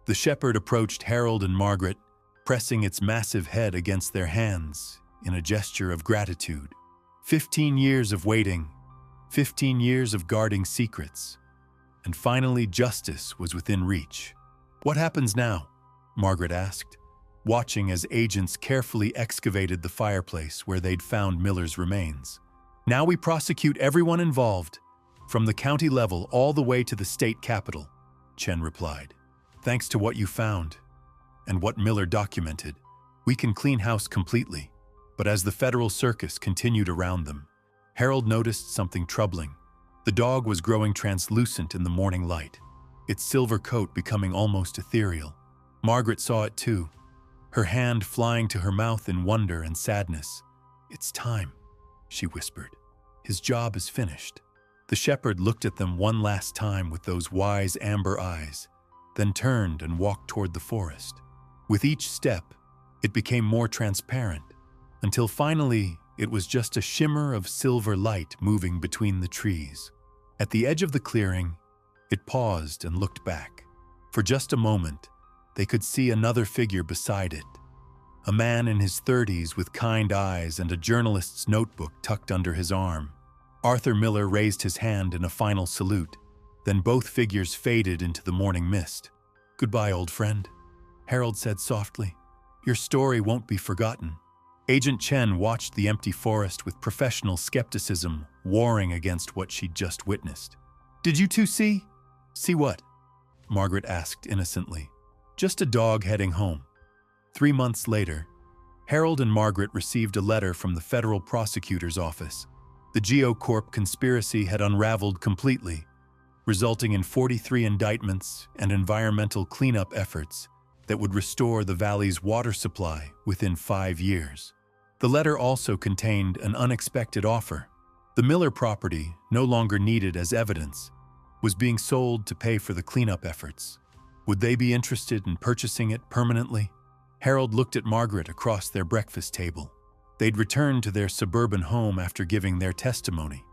The shepherd approached Harold and Margaret, pressing its massive head against their hands in a gesture of gratitude. 15 years of waiting, 15 years of guarding secrets, and finally justice was within reach. "What happens now?" Margaret asked, watching as agents carefully excavated the fireplace where they'd found Miller's remains. "Now we prosecute everyone involved, from the county level all the way to the state capitol," Chen replied. "Thanks to what you found and what Miller documented, we can clean house completely." But as the federal circus continued around them, Harold noticed something troubling. The dog was growing translucent in the morning light, its silver coat becoming almost ethereal. Margaret saw it too, her hand flying to her mouth in wonder and sadness. "It's time," she whispered. "His job is finished." The shepherd looked at them one last time with those wise amber eyes, then turned and walked toward the forest. With each step, it became more transparent, until finally it was just a shimmer of silver light moving between the trees. At the edge of the clearing, it paused and looked back. For just a moment, they could see another figure beside it, a man in his 30s with kind eyes and a journalist's notebook tucked under his arm. Arthur Miller raised his hand in a final salute, then both figures faded into the morning mist. "Goodbye, old friend," Harold said softly. "Your story won't be forgotten." Agent Chen watched the empty forest with professional skepticism warring against what she'd just witnessed. "Did you two see?" "See what?" Margaret asked innocently. "Just a dog heading home." 3 months later, Harold and Margaret received a letter from the federal prosecutor's office. The GeoCorp conspiracy had unraveled completely, resulting in 43 indictments and environmental cleanup efforts that would restore the valley's water supply within 5 years. The letter also contained an unexpected offer. The Miller property, no longer needed as evidence, was being sold to pay for the cleanup efforts. Would they be interested in purchasing it permanently? Harold looked at Margaret across their breakfast table. They'd returned to their suburban home after giving their testimony,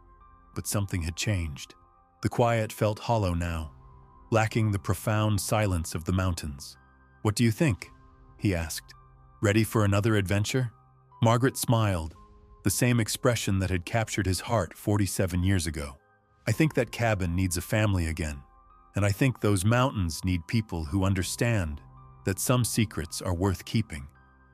but something had changed. The quiet felt hollow now, lacking the profound silence of the mountains. "What do you think?" he asked. "Ready for another adventure?" Margaret smiled, the same expression that had captured his heart 47 years ago. "I think that cabin needs a family again, and I think those mountains need people who understand that some secrets are worth keeping."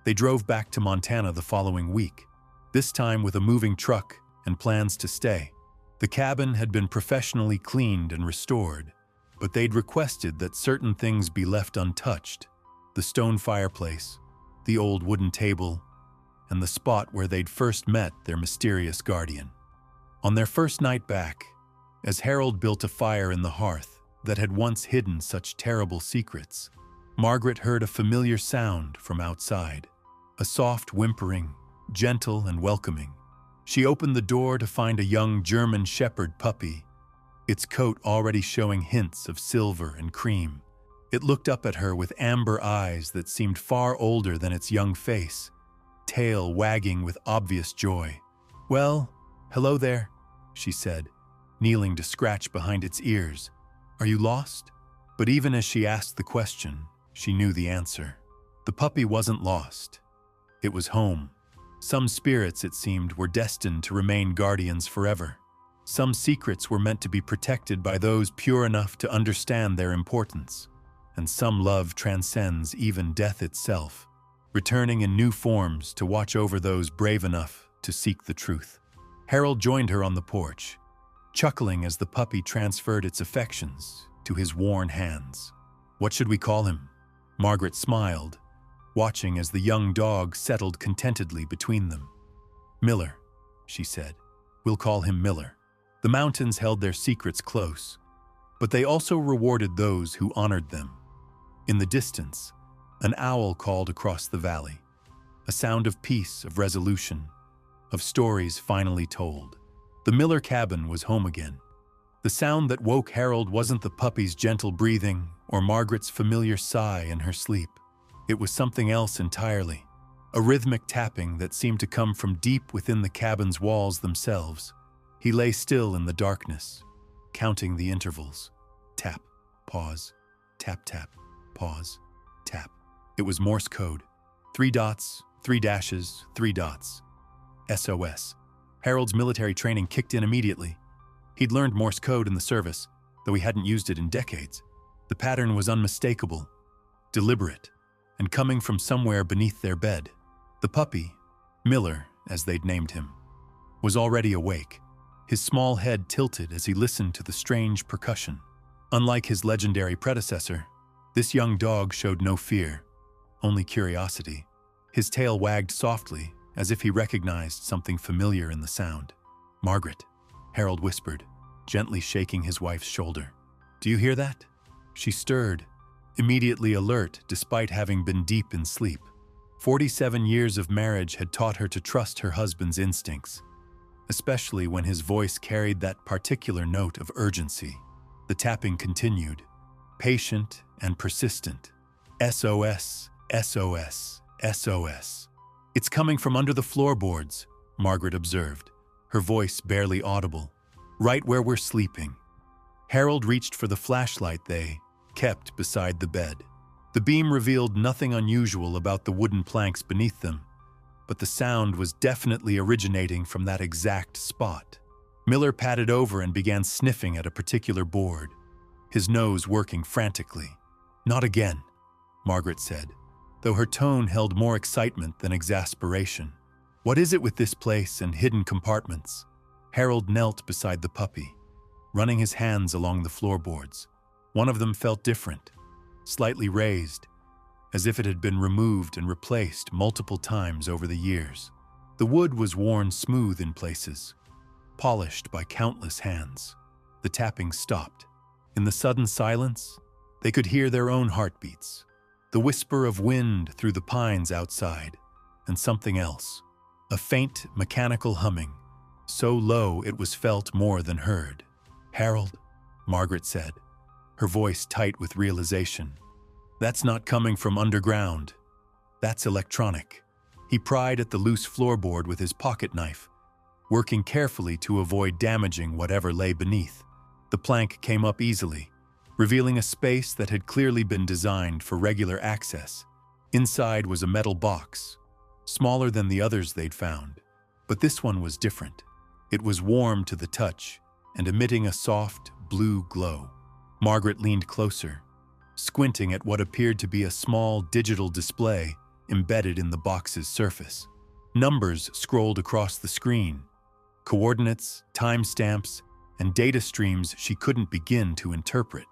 They drove back to Montana the following week, this time with a moving truck and plans to stay. The cabin had been professionally cleaned and restored, but they'd requested that certain things be left untouched: the stone fireplace, the old wooden table, and the spot where they'd first met their mysterious guardian. On their first night back, as Harold built a fire in the hearth that had once hidden such terrible secrets, Margaret heard a familiar sound from outside, a soft whimpering, gentle and welcoming. She opened the door to find a young German shepherd puppy, its coat already showing hints of silver and cream. It looked up at her with amber eyes that seemed far older than its young face, tail wagging with obvious joy. "Well, hello there," she said, kneeling to scratch behind its ears. "Are you lost?" But even as she asked the question, she knew the answer. The puppy wasn't lost. It was home. Some spirits, it seemed, were destined to remain guardians forever. Some secrets were meant to be protected by those pure enough to understand their importance. And some love transcends even death itself, returning in new forms to watch over those brave enough to seek the truth. Harold joined her on the porch, chuckling as the puppy transferred its affections to his worn hands. "What should we call him?" Margaret smiled, watching as the young dog settled contentedly between them. "Miller," she said. "We'll call him Miller." The mountains held their secrets close, but they also rewarded those who honored them. In the distance, an owl called across the valley, a sound of peace, of resolution, of stories finally told. The Miller cabin was home again. The sound that woke Harold wasn't the puppy's gentle breathing or Margaret's familiar sigh in her sleep. It was something else entirely, a rhythmic tapping that seemed to come from deep within the cabin's walls themselves. He lay still in the darkness, counting the intervals. Tap, pause, tap, tap, pause, tap. It was Morse code. 3 dots, 3 dashes, 3 dots. SOS. Harold's military training kicked in immediately. He'd learned Morse code in the service, though he hadn't used it in decades. The pattern was unmistakable, deliberate, and coming from somewhere beneath their bed. The puppy, Miller, as they'd named him, was already awake, his small head tilted as he listened to the strange percussion. Unlike his legendary predecessor, this young dog showed no fear, only curiosity. His tail wagged softly, as if he recognized something familiar in the sound. "Margaret," Harold whispered, gently shaking his wife's shoulder. "Do you hear that?" She stirred, immediately alert despite having been deep in sleep. 47 years of marriage had taught her to trust her husband's instincts, especially when his voice carried that particular note of urgency. The tapping continued, patient and persistent. SOS, SOS, SOS. "It's coming from under the floorboards," Margaret observed, her voice barely audible. "Right where we're sleeping." Harold reached for the flashlight they kept beside the bed. The beam revealed nothing unusual about the wooden planks beneath them, but the sound was definitely originating from that exact spot. Miller patted over and began sniffing at a particular board, his nose working frantically. "Not again," Margaret said, though her tone held more excitement than exasperation. "What is it with this place and hidden compartments?" Harold knelt beside the puppy, running his hands along the floorboards. One of them felt different, slightly raised, as if it had been removed and replaced multiple times over the years. The wood was worn smooth in places, polished by countless hands. The tapping stopped. In the sudden silence, they could hear their own heartbeats, the whisper of wind through the pines outside, and something else, a faint mechanical humming, so low it was felt more than heard. "Harold," Margaret said, her voice tight with realization. "That's not coming from underground. That's electronic." He pried at the loose floorboard with his pocket knife, working carefully to avoid damaging whatever lay beneath. The plank came up easily, revealing a space that had clearly been designed for regular access. Inside was a metal box, smaller than the others they'd found, but this one was different. It was warm to the touch and emitting a soft, blue glow. Margaret leaned closer, squinting at what appeared to be a small digital display embedded in the box's surface. Numbers scrolled across the screen, coordinates, timestamps, and data streams she couldn't begin to interpret.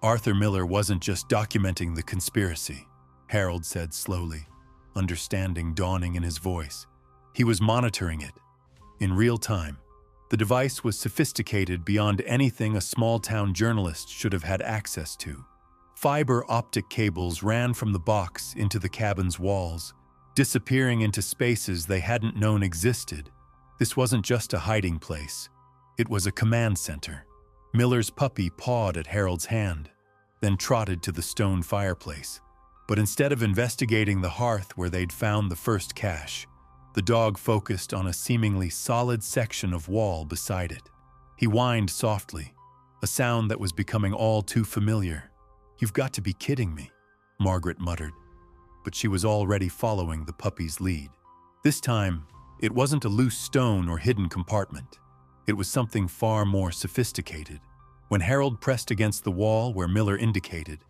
Arthur Miller wasn't just documenting the conspiracy, Harold said slowly, understanding dawning in his voice. He was monitoring it. In real time. The device was sophisticated beyond anything a small-town journalist should have had access to. Fiber optic cables ran from the box into the cabin's walls, disappearing into spaces they hadn't known existed. This wasn't just a hiding place. It was a command center. Miller's puppy pawed at Harold's hand, then trotted to the stone fireplace. But instead of investigating the hearth where they'd found the first cache, the dog focused on a seemingly solid section of wall beside it. He whined softly, a sound that was becoming all too familiar. "You've got to be kidding me," Margaret muttered, but she was already following the puppy's lead. This time, it wasn't a loose stone or hidden compartment. It was something far more sophisticated. When Harold pressed against the wall where Miller indicated,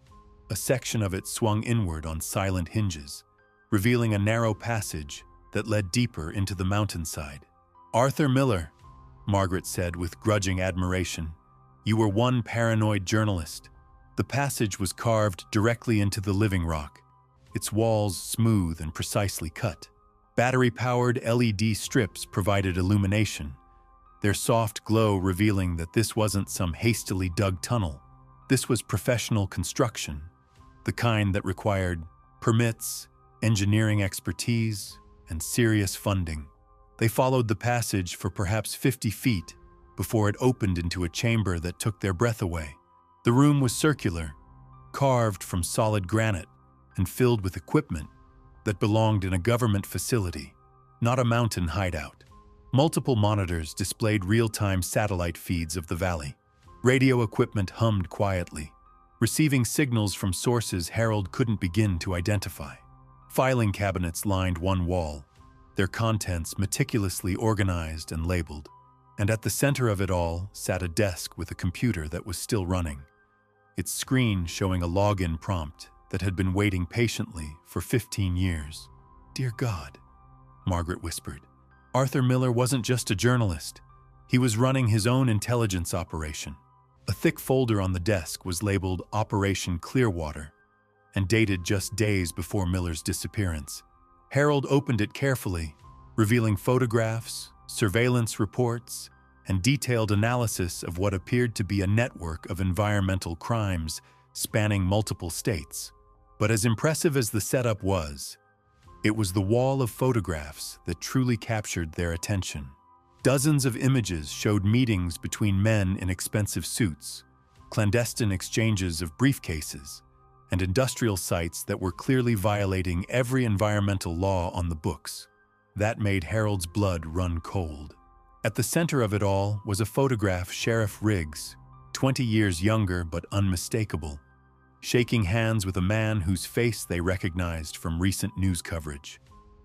a section of it swung inward on silent hinges, revealing a narrow passage that led deeper into the mountainside. "Arthur Miller," Margaret said with grudging admiration, "you were one paranoid journalist." The passage was carved directly into the living rock, its walls smooth and precisely cut. Battery-powered LED strips provided illumination, their soft glow revealing that this wasn't some hastily dug tunnel. This was professional construction, the kind that required permits, engineering expertise, and serious funding. They followed the passage for perhaps 50 feet before it opened into a chamber that took their breath away. The room was circular, carved from solid granite, and filled with equipment that belonged in a government facility, not a mountain hideout. Multiple monitors displayed real-time satellite feeds of the valley. Radio equipment hummed quietly, receiving signals from sources Harold couldn't begin to identify. Filing cabinets lined one wall, their contents meticulously organized and labeled. And at the center of it all sat a desk with a computer that was still running, its screen showing a login prompt that had been waiting patiently for 15 years. "Dear God," Margaret whispered. Arthur Miller wasn't just a journalist. He was running his own intelligence operation. A thick folder on the desk was labeled Operation Clearwater and dated just days before Miller's disappearance. Harold opened it carefully, revealing photographs, surveillance reports, and detailed analysis of what appeared to be a network of environmental crimes spanning multiple states. But as impressive as the setup was, it was the wall of photographs that truly captured their attention. Dozens of images showed meetings between men in expensive suits, clandestine exchanges of briefcases, and industrial sites that were clearly violating every environmental law on the books. That made Harold's blood run cold. At the center of it all was a photograph Sheriff Riggs, 20 years younger but unmistakable, shaking hands with a man whose face they recognized from recent news coverage.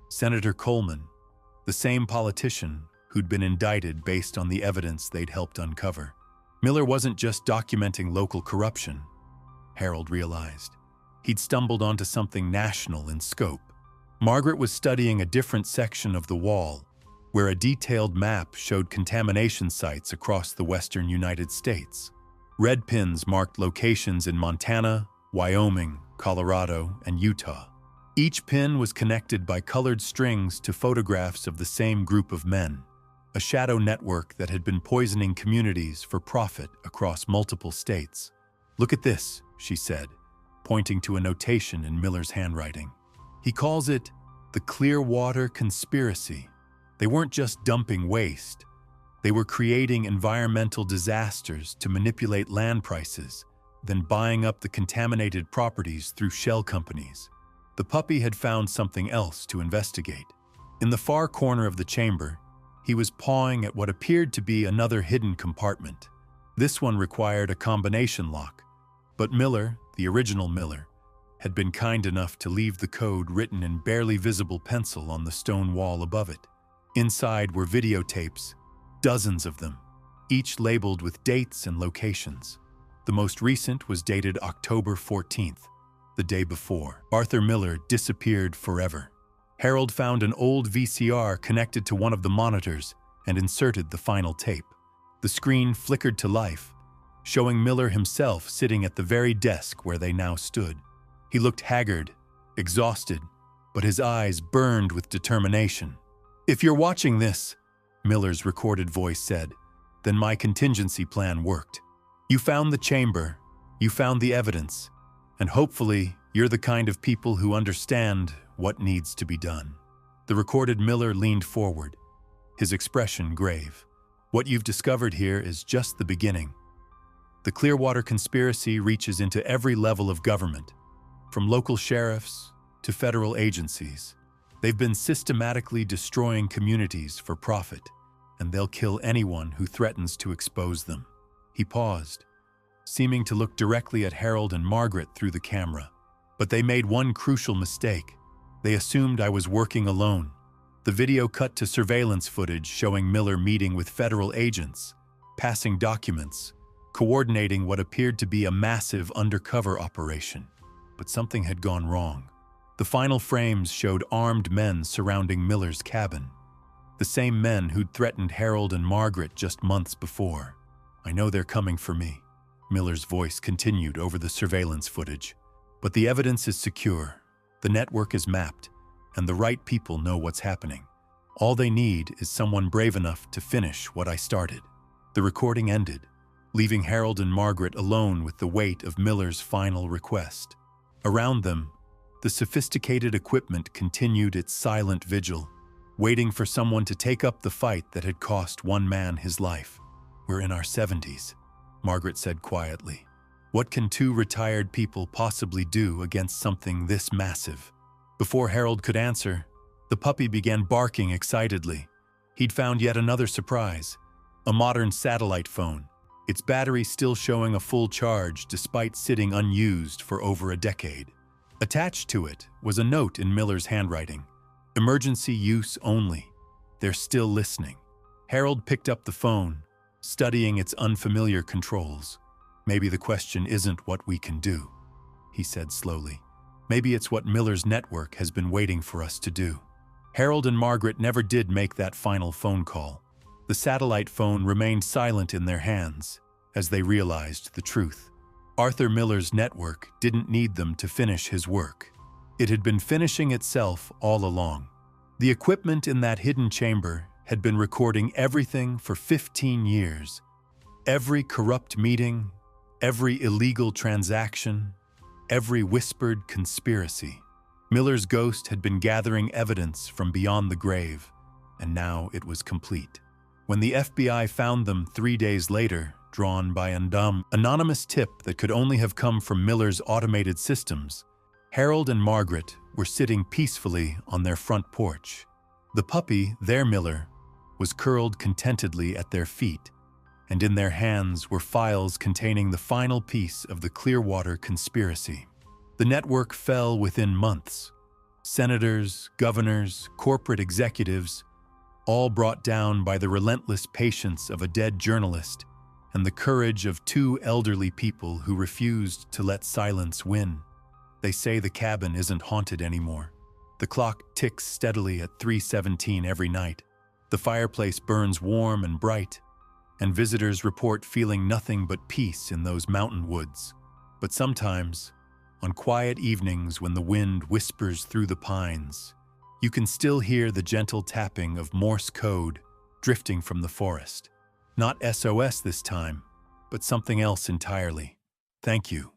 Senator Coleman, the same politician who'd been indicted based on the evidence they'd helped uncover. Miller wasn't just documenting local corruption, Harold realized. He'd stumbled onto something national in scope. Margaret was studying a different section of the wall, where a detailed map showed contamination sites across the western United States. Red pins marked locations in Montana, Wyoming, Colorado, and Utah. Each pin was connected by colored strings to photographs of the same group of men, a shadow network that had been poisoning communities for profit across multiple states. "Look at this," she said, pointing to a notation in Miller's handwriting. "He calls it the Clearwater Conspiracy." They weren't just dumping waste. They were creating environmental disasters to manipulate land prices, then buying up the contaminated properties through shell companies. The puppy had found something else to investigate. In the far corner of the chamber, he was pawing at what appeared to be another hidden compartment. This one required a combination lock, but Miller, the original Miller, had been kind enough to leave the code written in barely visible pencil on the stone wall above it. Inside were videotapes, dozens of them, each labeled with dates and locations. The most recent was dated October 14th, the day before Arthur Miller disappeared forever. Harold found an old VCR connected to one of the monitors, and inserted the final tape. The screen flickered to life, showing Miller himself sitting at the very desk where they now stood. He looked haggard, exhausted, but his eyes burned with determination. "If you're watching this," Miller's recorded voice said, "then my contingency plan worked. You found the chamber, you found the evidence, and hopefully you're the kind of people who understand what needs to be done." The recorded Miller leaned forward, his expression grave. "What you've discovered here is just the beginning. The Clearwater conspiracy reaches into every level of government, from local sheriffs to federal agencies. They've been systematically destroying communities for profit, and they'll kill anyone who threatens to expose them." He paused, seeming to look directly at Harold and Margaret through the camera. "But they made one crucial mistake. They assumed I was working alone." The video cut to surveillance footage showing Miller meeting with federal agents, passing documents, coordinating what appeared to be a massive undercover operation. But something had gone wrong. The final frames showed armed men surrounding Miller's cabin, the same men who'd threatened Harold and Margaret just months before. "I know they're coming for me," Miller's voice continued over the surveillance footage. "But the evidence is secure, the network is mapped, and the right people know what's happening. All they need is someone brave enough to finish what I started." The recording ended, leaving Harold and Margaret alone with the weight of Miller's final request. Around them, the sophisticated equipment continued its silent vigil, waiting for someone to take up the fight that had cost one man his life. "We're in our 70s, Margaret said quietly. "What can two retired people possibly do against something this massive?" Before Harold could answer, the puppy began barking excitedly. He'd found yet another surprise, a modern satellite phone, its battery still showing a full charge despite sitting unused for over a decade. Attached to it was a note in Miller's handwriting. "Emergency use only. They're still listening." Harold picked up the phone, studying its unfamiliar controls. "Maybe the question isn't what we can do," he said slowly. "Maybe it's what Miller's network has been waiting for us to do." Harold and Margaret never did make that final phone call. The satellite phone remained silent in their hands as they realized the truth. Arthur Miller's network didn't need them to finish his work. It had been finishing itself all along. The equipment in that hidden chamber had been recording everything for 15 years. Every corrupt meeting, every illegal transaction, every whispered conspiracy. Miller's ghost had been gathering evidence from beyond the grave, and now it was complete. When the FBI found them 3 days later, drawn by an anonymous tip that could only have come from Miller's automated systems, Harold and Margaret were sitting peacefully on their front porch. The puppy, their Miller, was curled contentedly at their feet, and in their hands were files containing the final piece of the Clearwater conspiracy. The network fell within months. Senators, governors, corporate executives, all brought down by the relentless patience of a dead journalist and the courage of two elderly people who refused to let silence win. They say the cabin isn't haunted anymore. The clock ticks steadily at 3:17 every night. The fireplace burns warm and bright, and visitors report feeling nothing but peace in those mountain woods. But sometimes, on quiet evenings when the wind whispers through the pines, you can still hear the gentle tapping of Morse code drifting from the forest. Not SOS this time, but something else entirely. Thank you.